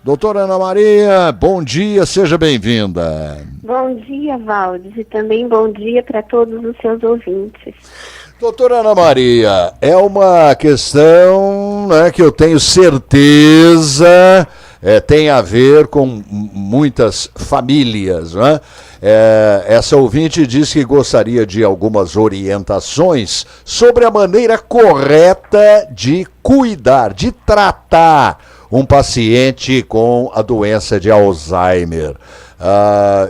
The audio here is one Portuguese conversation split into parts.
Doutora Ana Maria, bom dia, seja bem-vinda. Bom dia, Valdes, e também bom dia para todos os seus ouvintes. Doutora Ana Maria, é uma questão, né, que eu tenho certeza tem a ver com muitas famílias, né? Essa ouvinte diz que gostaria de algumas orientações sobre a maneira correta de cuidar, de tratar um paciente com a doença de Alzheimer.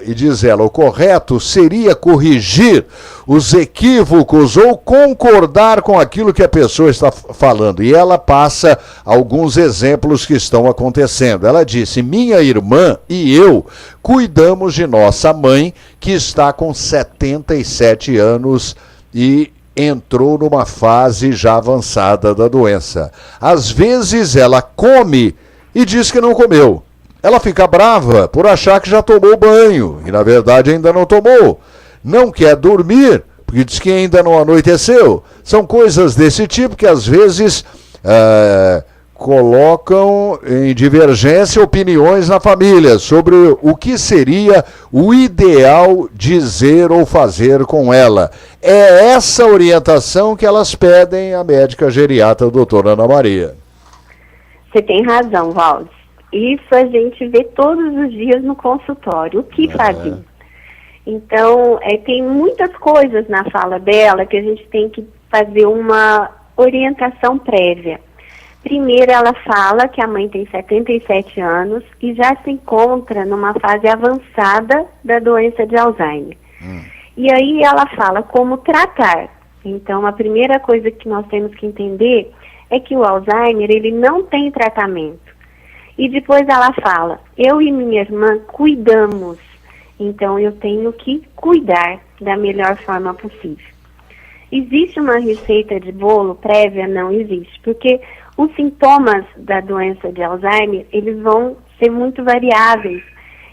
E diz ela, o correto seria corrigir os equívocos ou concordar com aquilo que a pessoa está falando. E ela passa alguns exemplos que estão acontecendo. Ela disse, minha irmã e eu cuidamos de nossa mãe, que está com 77 anos e entrou numa fase já avançada da doença. Às vezes ela come e diz que não comeu. Ela fica brava por achar que já tomou banho, e na verdade ainda não tomou. Não quer dormir, porque diz que ainda não anoiteceu. São coisas desse tipo que às vezes colocam em divergência opiniões na família sobre o que seria o ideal dizer ou fazer com ela. É essa orientação que elas pedem à médica geriatra, doutora Ana Maria. Você tem razão, Valdes. Isso a gente vê todos os dias no consultório. O que fazer? Então, tem muitas coisas na fala dela que a gente tem que fazer uma orientação prévia. Primeiro, ela fala que a mãe tem 77 anos e já se encontra numa fase avançada da doença de Alzheimer. E aí ela fala como tratar. Então, a primeira coisa que nós temos que entender é que o Alzheimer, ele não tem tratamento. E depois ela fala, eu e minha irmã cuidamos, então eu tenho que cuidar da melhor forma possível. Existe uma receita de bolo prévia? Não existe, porque os sintomas da doença de Alzheimer, eles vão ser muito variáveis.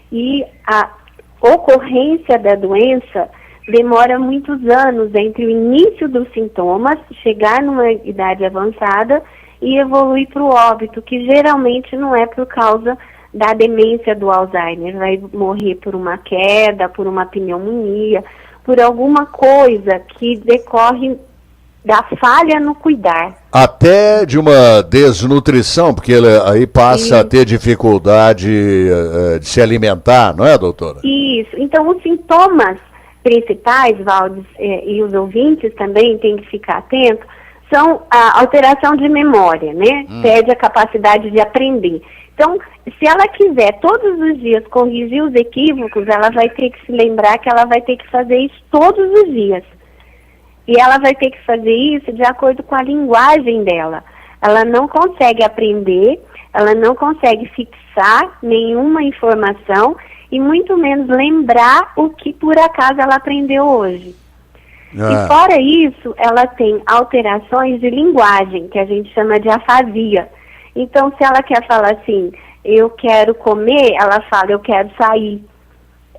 E a ocorrência da doença demora muitos anos entre o início dos sintomas, chegar numa idade avançada e evoluir para o óbito, que geralmente não é por causa da demência do Alzheimer. Vai morrer por uma queda, por uma pneumonia, por alguma coisa que decorre da falha no cuidar. Até de uma desnutrição, porque ele aí passa a ter dificuldade de se alimentar, não é, doutora? Isso. Então, os sintomas principais, Valdes, e os ouvintes também têm que ficar atentos, são a alteração de memória, né? Perde a capacidade de aprender. Então, se ela quiser todos os dias corrigir os equívocos, ela vai ter que se lembrar que ela vai ter que fazer isso todos os dias. E ela vai ter que fazer isso de acordo com a linguagem dela. Ela não consegue aprender, ela não consegue fixar nenhuma informação e muito menos lembrar o que por acaso ela aprendeu hoje. E fora isso, ela tem alterações de linguagem, que a gente chama de afasia. Então, se ela quer falar assim, eu quero comer, ela fala, eu quero sair.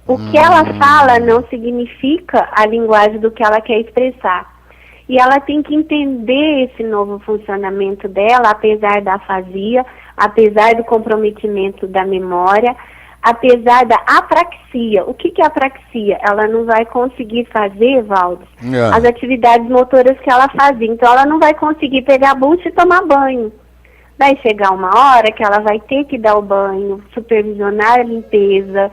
O que ela fala não significa a linguagem do que ela quer expressar. E ela tem que entender esse novo funcionamento dela, apesar da afasia, apesar do comprometimento da memória, apesar da apraxia. O que é apraxia? Ela não vai conseguir fazer, Valdes, as atividades motoras que ela fazia. Então, ela não vai conseguir pegar a bucha e tomar banho. Vai chegar uma hora que ela vai ter que dar o banho, supervisionar a limpeza,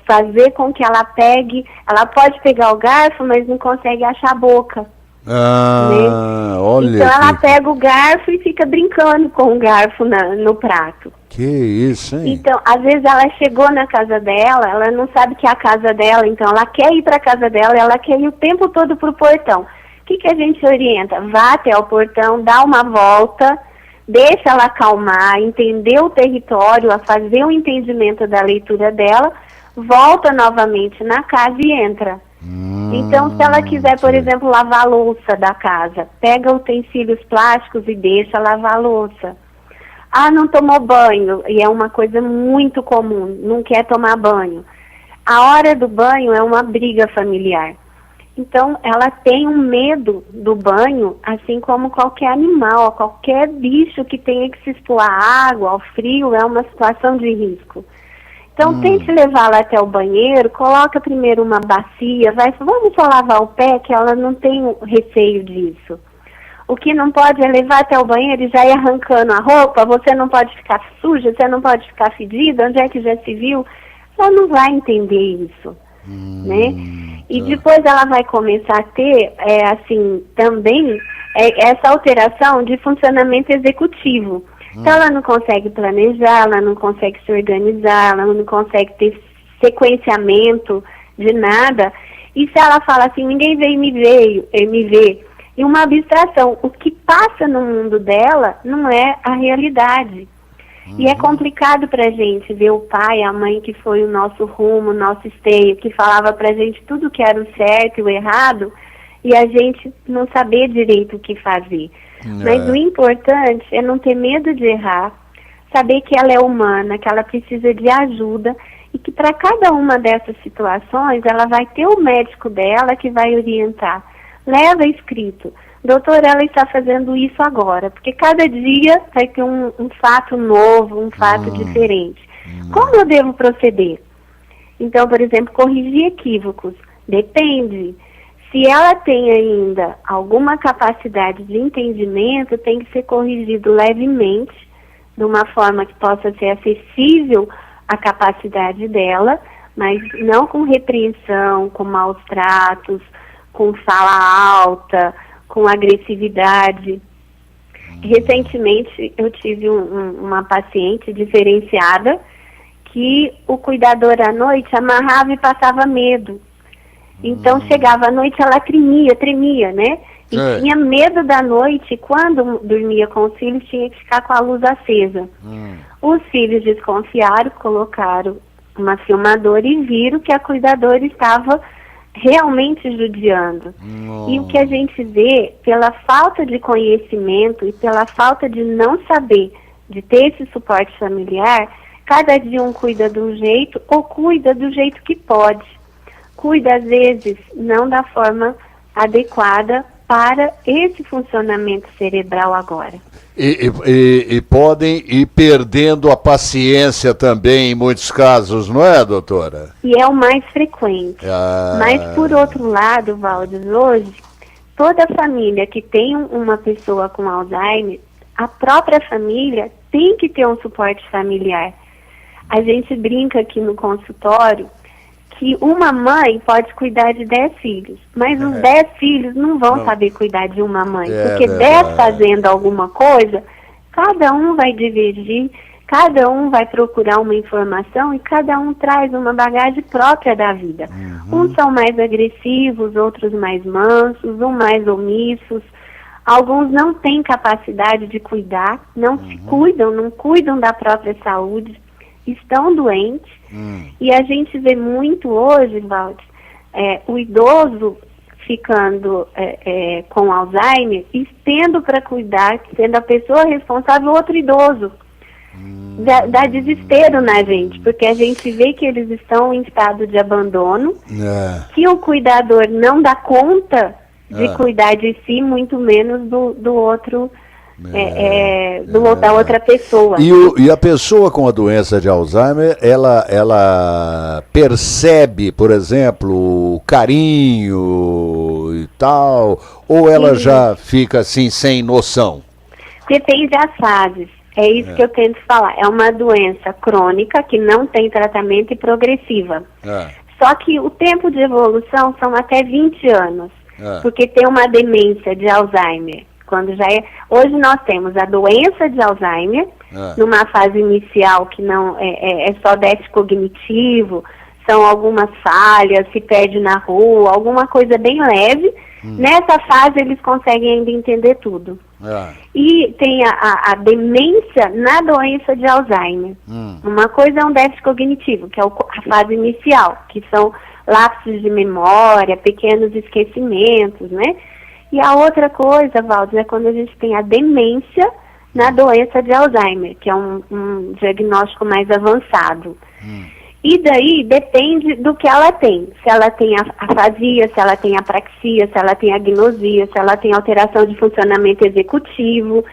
fazer com que ela pegue... Ela pode pegar o garfo, mas não consegue achar a boca. Né? Olha, então, ela pega o garfo e fica brincando com o garfo no prato. Que isso, hein? Então, às vezes ela chegou na casa dela, ela não sabe que é a casa dela, então ela quer ir para a casa dela, ela quer ir o tempo todo para o portão. O que a gente orienta? Vá até o portão, dá uma volta, deixa ela acalmar, entender o território, a fazer o entendimento da leitura dela, volta novamente na casa e entra. Então, se ela quiser, por exemplo, lavar a louça da casa, pega utensílios plásticos e deixa lavar a louça. Ah, não tomou banho, e é uma coisa muito comum, não quer tomar banho. A hora do banho é uma briga familiar. Então, ela tem um medo do banho, assim como qualquer animal, qualquer bicho que tenha que se expor à água, ao frio, é uma situação de risco. Então, tente levá-la até o banheiro, coloca primeiro uma bacia, vamos só lavar o pé, que ela não tem receio disso. O que não pode é levar até o banheiro e já ir arrancando a roupa, você não pode ficar suja, você não pode ficar fedida, onde é que já se viu? Ela não vai entender isso, né? E depois ela vai começar a ter, assim, também, essa alteração de funcionamento executivo. Então ela não consegue planejar, ela não consegue se organizar, ela não consegue ter sequenciamento de nada. E se ela fala assim, ninguém veio me ver, e uma abstração, o que passa no mundo dela não é a realidade. E é complicado pra gente ver o pai, a mãe que foi o nosso rumo, o nosso esteio, que falava pra gente tudo que era o certo e o errado, e a gente não saber direito o que fazer. Mas o importante é não ter medo de errar, saber que ela é humana, que ela precisa de ajuda, e que para cada uma dessas situações, ela vai ter o médico dela que vai orientar. Leva escrito. Doutor, ela está fazendo isso agora, porque cada dia vai ter um fato novo, um fato diferente. Como eu devo proceder? Então, por exemplo, corrigir equívocos. Depende. Se ela tem ainda alguma capacidade de entendimento, tem que ser corrigido levemente, de uma forma que possa ser acessível à capacidade dela, mas não com repreensão, com maus tratos, com fala alta, com agressividade. Recentemente eu tive uma paciente diferenciada que o cuidador à noite amarrava e passava medo. Então chegava à noite, ela tremia, né? E tinha medo da noite, quando dormia com os filhos tinha que ficar com a luz acesa. Os filhos desconfiaram, colocaram uma filmadora e viram que a cuidadora estava realmente judiando. E o que a gente vê, pela falta de conhecimento e pela falta de não saber, de ter esse suporte familiar, cada dia um cuida de um jeito ou cuida do jeito que pode. Cuida, às vezes, não da forma adequada para esse funcionamento cerebral agora. E podem ir perdendo a paciência também em muitos casos, não é, doutora? E é o mais frequente. Mas, por outro lado, Valdes, hoje, toda família que tem uma pessoa com Alzheimer, a própria família tem que ter um suporte familiar. A gente brinca aqui no consultório que uma mãe pode cuidar de 10 filhos, mas os 10 filhos não vão saber cuidar de uma mãe, porque 10 fazendo alguma coisa, cada um vai divergir, cada um vai procurar uma informação e cada um traz uma bagagem própria da vida. Uns são mais agressivos, outros mais mansos, uns mais omissos, alguns não têm capacidade de cuidar, não se cuidam, não cuidam da própria saúde, estão doentes. E a gente vê muito hoje, Valdes, o idoso ficando com Alzheimer e tendo para cuidar, sendo a pessoa responsável, outro idoso. Dá desespero na gente, porque a gente vê que eles estão em estado de abandono, que o cuidador não dá conta de cuidar de si, muito menos do outro, da outra pessoa. E a pessoa com a doença de Alzheimer, ela percebe, por exemplo, o carinho e tal, ou ela já fica assim, sem noção? Depende das fases. É isso que eu tento falar. É uma doença crônica que não tem tratamento e progressiva. Só que o tempo de evolução são até 20 anos, porque tem uma demência de Alzheimer. Quando já hoje nós temos a doença de Alzheimer, numa fase inicial que não é só déficit cognitivo, são algumas falhas, se perde na rua, alguma coisa bem leve. Nessa fase eles conseguem ainda entender tudo. E tem a demência na doença de Alzheimer. Uma coisa é um déficit cognitivo, que é a fase inicial, que são lapsos de memória, pequenos esquecimentos, né? E a outra coisa, Valdes, é quando a gente tem a demência na doença de Alzheimer, que é um diagnóstico mais avançado. E daí depende do que ela tem. Se ela tem afasia, se ela tem apraxia, se ela tem agnosia, se ela tem alteração de funcionamento executivo.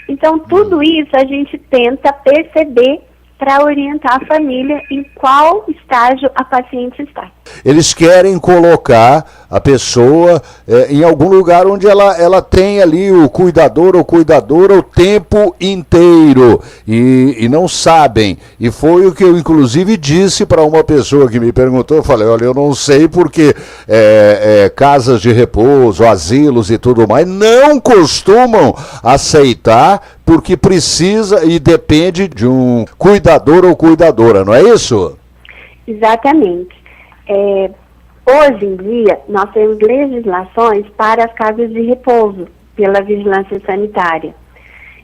Então, tudo isso a gente tenta perceber para orientar a família em qual estágio a paciente está. Eles querem colocar a pessoa em algum lugar onde ela tem ali o cuidador ou cuidadora o tempo inteiro e não sabem. E foi o que eu inclusive disse para uma pessoa que me perguntou, eu falei, olha, eu não sei porque casas de repouso, asilos e tudo mais não costumam aceitar porque precisa e depende de um cuidador ou cuidadora, não é isso? Exatamente. Hoje em dia, nós temos legislações para as casas de repouso, pela vigilância sanitária.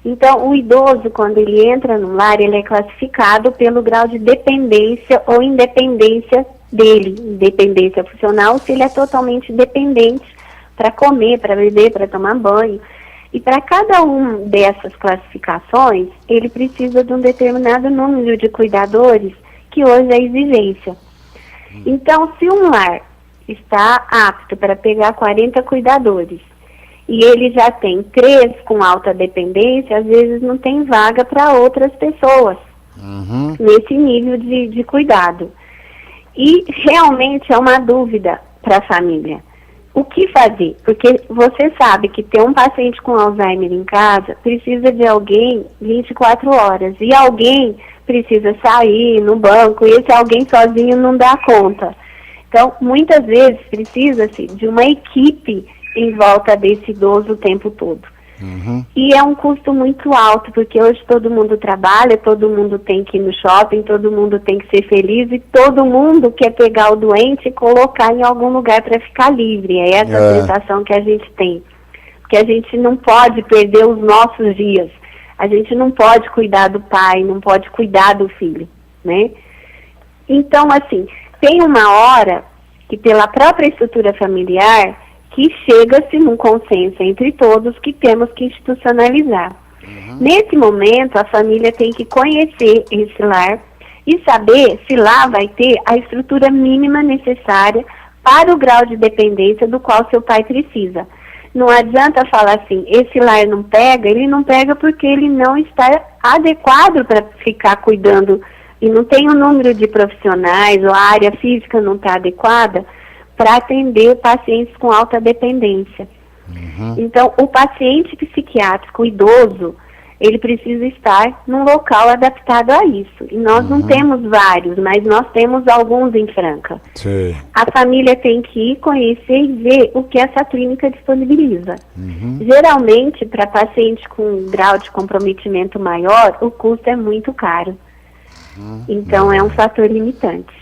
Então, o idoso, quando ele entra no lar, ele é classificado pelo grau de dependência ou independência dele. Independência funcional, se ele é totalmente dependente para comer, para beber, para tomar banho. E para cada uma dessas classificações, ele precisa de um determinado número de cuidadores, que hoje é exigência. Então, se um lar está apto para pegar 40 cuidadores e ele já tem 3 com alta dependência, às vezes não tem vaga para outras pessoas nesse nível de cuidado. E realmente é uma dúvida para a família. O que fazer? Porque você sabe que ter um paciente com Alzheimer em casa precisa de alguém 24 horas. E alguém precisa sair no banco e esse alguém sozinho não dá conta. Então, muitas vezes precisa-se de uma equipe em volta desse idoso o tempo todo. E é um custo muito alto, porque hoje todo mundo trabalha, todo mundo tem que ir no shopping, todo mundo tem que ser feliz e todo mundo quer pegar o doente e colocar em algum lugar para ficar livre. É essa a sensação que a gente tem. Porque a gente não pode perder os nossos dias. A gente não pode cuidar do pai, não pode cuidar do filho, né? Então, assim, tem uma hora que pela própria estrutura familiar que chega-se num consenso entre todos que temos que institucionalizar. Nesse momento, a família tem que conhecer esse lar e saber se lá vai ter a estrutura mínima necessária para o grau de dependência do qual seu pai precisa. Não adianta falar assim, esse lar não pega, ele não pega porque ele não está adequado para ficar cuidando e não tem o número de profissionais ou a área física não está adequada para atender pacientes com alta dependência. Então, o paciente psiquiátrico, o idoso, ele precisa estar num local adaptado a isso. E nós não temos vários, mas nós temos alguns em Franca. Sim. A família tem que ir conhecer e ver o que essa clínica disponibiliza. Geralmente, para paciente com um grau de comprometimento maior, o custo é muito caro. Então, é um fator limitante.